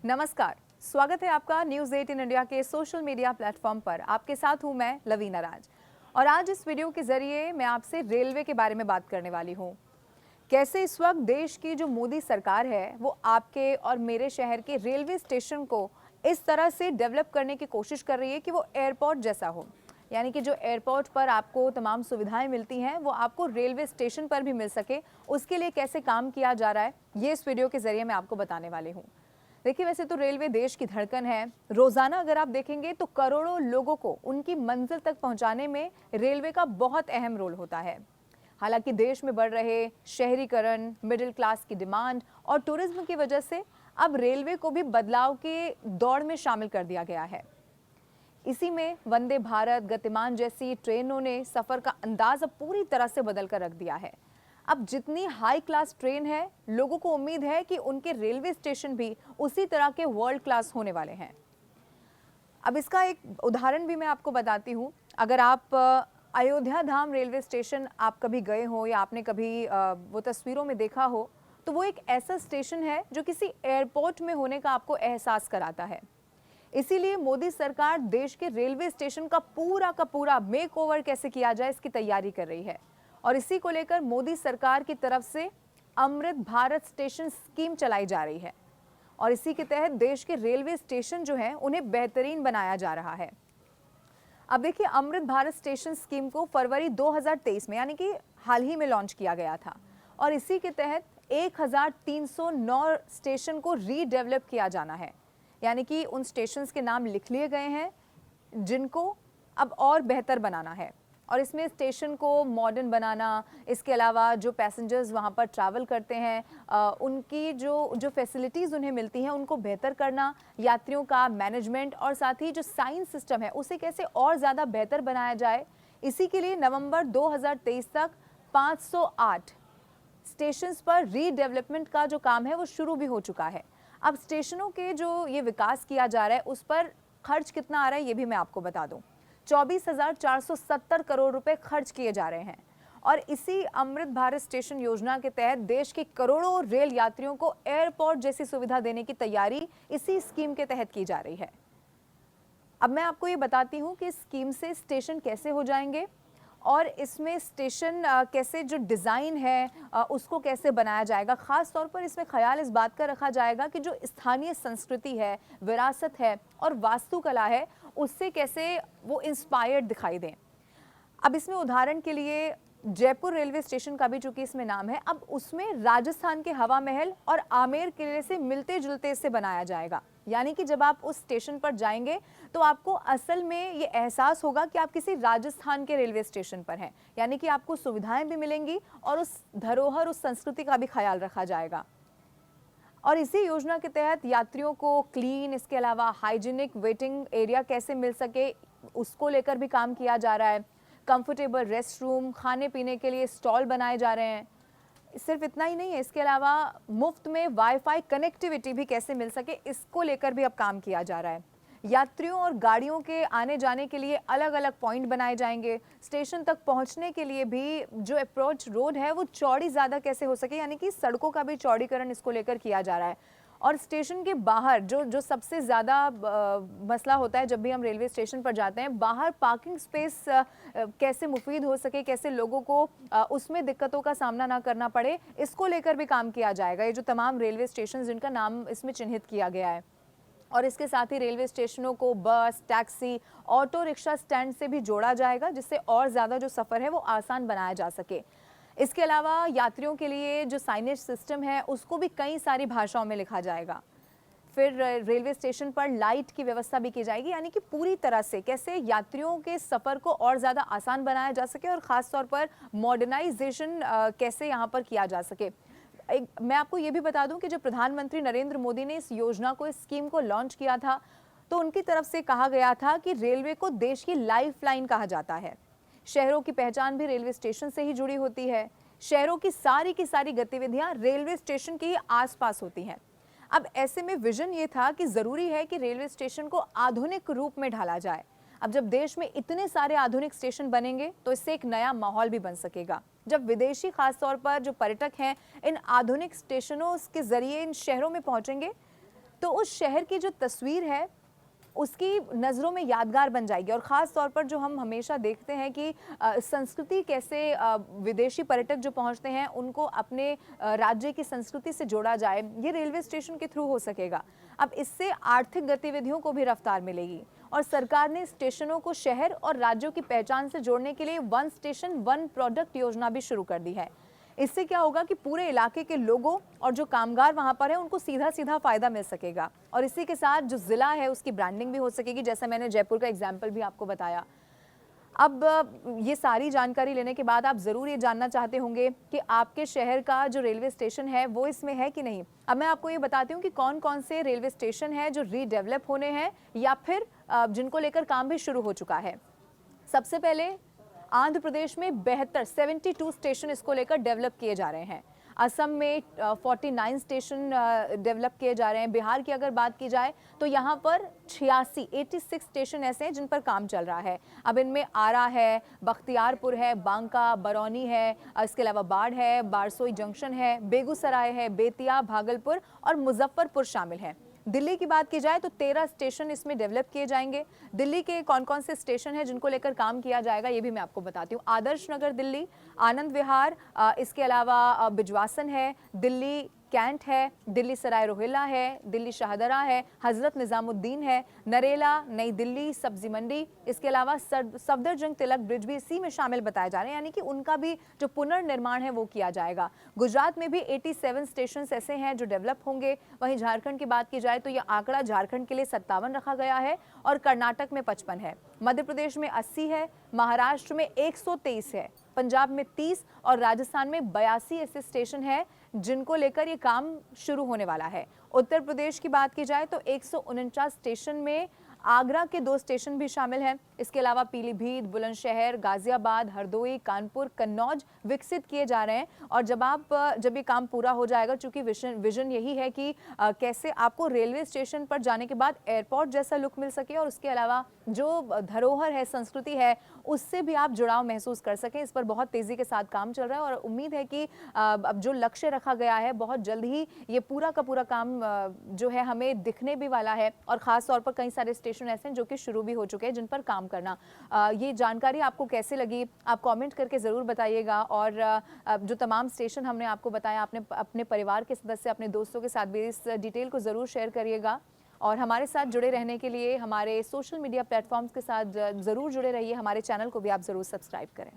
नमस्कार, स्वागत है आपका न्यूज़ 18 इंडिया के सोशल मीडिया प्लेटफॉर्म पर। आपके साथ हूं मैं लवीना राज और आज इस वीडियो के जरिए मैं आपसे रेलवे के बारे में बात करने वाली हूं। कैसे इस वक्त देश की जो मोदी सरकार है वो आपके और मेरे शहर के रेलवे स्टेशन को इस तरह से डेवलप करने की कोशिश कर रही है कि वो एयरपोर्ट जैसा हो। यानी कि जो एयरपोर्ट पर आपको तमाम सुविधाएं मिलती हैं वो आपको रेलवे स्टेशन पर भी मिल सके, उसके लिए कैसे काम किया जा रहा है ये इस वीडियो के जरिए मैं आपको बताने वाली हूँ। देखिए, वैसे तो रेलवे देश की धड़कन है। रोजाना अगर आप देखेंगे तो करोड़ों लोगों को उनकी मंजिल तक पहुंचाने में रेलवे का बहुत अहम रोल होता है। हालांकि देश में बढ़ रहे शहरीकरण, मिडिल क्लास की डिमांड और टूरिज्म की वजह से अब रेलवे को भी बदलाव के दौड़ में शामिल कर दिया गया है। इसी में वंदे भारत, गतिमान जैसी ट्रेनों ने सफर का अंदाज अब पूरी तरह से बदल कर रख दिया है। अब जितनी हाई क्लास ट्रेन है, लोगों को उम्मीद है कि उनके रेलवे स्टेशन भी उसी तरह के वर्ल्ड क्लास होने वाले हैं। अब इसका एक उदाहरण भी मैं आपको बताती हूँ। अगर आप अयोध्या धाम रेलवे स्टेशन आप कभी गए हो या आपने कभी वो तस्वीरों में देखा हो, तो वो एक ऐसा स्टेशन है जो किसी एयरपोर्ट में होने का आपको एहसास कराता है। इसीलिए मोदी सरकार देश के रेलवे स्टेशन का पूरा मेक ओवर कैसे किया जाए इसकी तैयारी कर रही है और इसी को लेकर मोदी सरकार की तरफ से अमृत भारत स्टेशन स्कीम चलाई जा रही है और इसी के तहत देश के रेलवे स्टेशन जो हैं उन्हें बेहतरीन बनाया जा रहा है। अब देखिए, अमृत भारत स्टेशन स्कीम को फरवरी 2023 में यानी कि हाल ही में लॉन्च किया गया था और इसी के तहत 1309 स्टेशन को रीडेवलप किया जाना है। यानी कि उन स्टेशंस के नाम लिख लिए गए हैं जिनको अब और बेहतर बनाना है और इसमें स्टेशन को मॉडर्न बनाना, इसके अलावा जो पैसेंजर्स वहाँ पर ट्रैवल करते हैं उनकी जो फैसिलिटीज़ उन्हें मिलती हैं उनको बेहतर करना, यात्रियों का मैनेजमेंट और साथ ही जो साइन सिस्टम है उसे कैसे और ज़्यादा बेहतर बनाया जाए। इसी के लिए नवंबर 2023 तक 508 स्टेशंस पर रीडेवलपमेंट का जो काम है वो शुरू भी हो चुका है। अब स्टेशनों के जो ये विकास किया जा रहा है उस पर खर्च कितना आ रहा है ये भी मैं आपको बता दूं। 24,470 करोड़ रुपए खर्च किए जा रहे हैं और इसी अमृत भारत स्टेशन योजना के तहत देश के करोड़ों रेल यात्रियों को एयरपोर्ट जैसी सुविधा देने की तैयारी इसी स्कीम के तहत की जा रही है। अब मैं आपको ये बताती हूँ कि इस स्कीम से स्टेशन कैसे हो जाएंगे और इसमें स्टेशन कैसे जो डिज़ाइन है उसको कैसे बनाया जाएगा। ख़ास तौर पर इसमें ख्याल इस बात का रखा जाएगा कि जो स्थानीय संस्कृति है, विरासत है और वास्तुकला है उससे कैसे वो इंस्पायर्ड दिखाई दें। अब इसमें उदाहरण के लिए जयपुर रेलवे स्टेशन का भी चूंकि इसमें नाम है, अब उसमें राजस्थान के हवा महल और आमेर किले से मिलते जुलते इसे बनाया जाएगा। यानी कि जब आप उस स्टेशन पर जाएंगे तो आपको असल में ये एहसास होगा कि आप किसी राजस्थान के रेलवे स्टेशन पर हैं। यानी कि आपको सुविधाएं भी मिलेंगी और उस धरोहर, उस संस्कृति का भी ख्याल रखा जाएगा। और इसी योजना के तहत यात्रियों को क्लीन, इसके अलावा हाइजीनिक वेटिंग एरिया कैसे मिल सके उसको लेकर भी काम किया जा रहा है। कंफर्टेबल रेस्ट रूम, खाने पीने के लिए स्टॉल बनाए जा रहे हैं। सिर्फ इतना ही नहीं है, इसके अलावा मुफ्त में वाईफाई कनेक्टिविटी भी कैसे मिल सके इसको लेकर भी अब काम किया जा रहा है। यात्रियों और गाड़ियों के आने जाने के लिए अलग अलग पॉइंट बनाए जाएंगे। स्टेशन तक पहुंचने के लिए भी जो अप्रोच रोड है वो चौड़ी ज़्यादा कैसे हो सके, यानी कि सड़कों का भी चौड़ीकरण इसको लेकर किया जा रहा है। और स्टेशन के बाहर जो सबसे ज़्यादा मसला होता है जब भी हम रेलवे स्टेशन पर जाते हैं, बाहर पार्किंग स्पेस कैसे मुफीद हो सके, कैसे लोगों को उसमें दिक्कतों का सामना ना करना पड़े, इसको लेकर भी काम किया जाएगा। ये जो तमाम रेलवे स्टेशन जिनका नाम इसमें चिन्हित किया गया है और इसके साथ ही रेलवे स्टेशनों को बस, टैक्सी, ऑटो रिक्शा स्टैंड से भी जोड़ा जाएगा जिससे और ज़्यादा जो सफ़र है वो आसान बनाया जा सके। इसके अलावा यात्रियों के लिए जो साइनेज सिस्टम है उसको भी कई सारी भाषाओं में लिखा जाएगा। फिर रेलवे स्टेशन पर लाइट की व्यवस्था भी की जाएगी, यानी कि पूरी तरह से कैसे यात्रियों के सफ़र को और ज़्यादा आसान बनाया जा सके और ख़ास तौर पर मॉडर्नाइजेशन कैसे यहाँ पर किया जा सके। मैं आपको ये भी बता दूं कि जब प्रधानमंत्री नरेंद्र मोदी ने इस योजना को, इस स्कीम को लॉन्च किया था तो उनकी तरफ से कहा गया था कि रेलवे को देश की लाइफलाइन कहा जाता है। शहरों की पहचान भी रेलवे स्टेशन से ही जुड़ी होती है। शहरों की सारी गतिविधियां रेलवे स्टेशन के ही आसपास होती हैं। अब ऐसे में विजन ये था कि ज़रूरी है कि रेलवे स्टेशन को आधुनिक रूप में ढाला जाए। अब जब देश में इतने सारे आधुनिक स्टेशन बनेंगे तो इससे एक नया माहौल भी बन सकेगा। जब विदेशी खासतौर पर जो पर्यटक हैं इन आधुनिक स्टेशनों के जरिए इन शहरों में पहुंचेंगे तो उस शहर की जो तस्वीर है उसकी नज़रों में यादगार बन जाएगी। और ख़ास तौर पर जो हम हमेशा देखते हैं कि संस्कृति कैसे विदेशी पर्यटक जो पहुंचते हैं उनको अपने राज्य की संस्कृति से जोड़ा जाए, ये रेलवे स्टेशन के थ्रू हो सकेगा। अब इससे आर्थिक गतिविधियों को भी रफ्तार मिलेगी और सरकार ने स्टेशनों को शहर और राज्यों की पहचान से जोड़ने के लिए वन स्टेशन वन प्रोडक्ट योजना भी शुरू कर दी है। इससे क्या होगा कि पूरे इलाके के लोगों और जो कामगार वहां पर हैं उनको सीधा सीधा फायदा मिल सकेगा और इसी के साथ जो जिला है उसकी ब्रांडिंग भी हो सकेगी, जैसा मैंने जयपुर का एग्जाम्पल भी आपको बताया। अब ये सारी जानकारी लेने के बाद आप ज़रूर ये जानना चाहते होंगे कि आपके शहर का जो रेलवे स्टेशन है वो इसमें है कि नहीं। अब मैं आपको ये बताती हूँ कि कौन कौन से रेलवे स्टेशन हैं जो रीडेवलप होने हैं या फिर जिनको लेकर काम भी शुरू हो चुका है। सबसे पहले आंध्र प्रदेश में 72 स्टेशन इसको लेकर डेवलप किए जा रहे हैं। असम में 49 स्टेशन डेवलप किए जा रहे हैं। बिहार की अगर बात की जाए तो यहाँ पर 86 स्टेशन ऐसे हैं जिन पर काम चल रहा है। अब इनमें आरा है, बख्तियारपुर है, बांका, बरौनी है, इसके अलावा बाढ़ है, बारसोई जंक्शन है, बेगूसराय है, बेतिया, भागलपुर और मुजफ्फरपुर शामिल हैं। दिल्ली की बात की जाए तो 13 स्टेशन इसमें डेवलप किए जाएंगे। दिल्ली के कौन कौन से स्टेशन हैं जिनको लेकर काम किया जाएगा ये भी मैं आपको बताती हूँ। आदर्श नगर दिल्ली, आनंद विहार, इसके अलावा बिजवासन है, दिल्ली कैंट है, दिल्ली सराय रोहिल्ला है, दिल्ली शाहदरा है, हजरत निजामुद्दीन है, नरेला, नई दिल्ली, सब्जी मंडी, इसके अलावा सफदरजंग तिलक ब्रिज भी इसी में शामिल बताए जा रहे हैं, यानी कि उनका भी जो पुनर्निर्माण है वो किया जाएगा। गुजरात में भी 87 स्टेशन ऐसे हैं जो डेवलप होंगे। वहीं झारखंड की बात की जाए तो यह आंकड़ा झारखंड के लिए 57 रखा गया है और कर्नाटक में 55 है, मध्य प्रदेश में 80 है, महाराष्ट्र में 123 है, पंजाब में 30 और राजस्थान में 82 ऐसे स्टेशन है जिनको लेकर ये काम शुरू होने वाला है। उत्तर प्रदेश की बात की जाए तो 149 स्टेशन में आगरा के 2 स्टेशन भी शामिल हैं। इसके अलावा पीलीभीत, बुलंदशहर, गाजियाबाद, हरदोई, कानपुर, कन्नौज विकसित किए जा रहे हैं। और जब ये काम पूरा हो जाएगा, चूंकि विजन यही है कि कैसे आपको रेलवे स्टेशन पर जाने के बाद एयरपोर्ट जैसा लुक मिल सके और उसके अलावा जो धरोहर है, संस्कृति है, उससे भी आप जुड़ाव महसूस कर सकें। इस पर बहुत तेजी के साथ काम चल रहा है और उम्मीद है कि अब जो लक्ष्य रखा गया है बहुत जल्द ही ये पूरा का पूरा काम जो है हमें दिखने भी वाला है। और खास तौर पर कई सारे स्टेशन ऐसे हैं जो कि शुरू भी हो चुके हैं जिन पर काम करना। ये जानकारी आपको कैसे लगी आप कमेंट करके ज़रूर बताइएगा। और जो तमाम स्टेशन हमने आपको बताया, आपने अपने परिवार के सदस्य, अपने दोस्तों के साथ भी इस डिटेल को ज़रूर शेयर करिएगा। और हमारे साथ जुड़े रहने के लिए हमारे सोशल मीडिया प्लेटफॉर्म्स के साथ ज़रूर जुड़े रहिए। हमारे चैनल को भी आप ज़रूर सब्सक्राइब करें।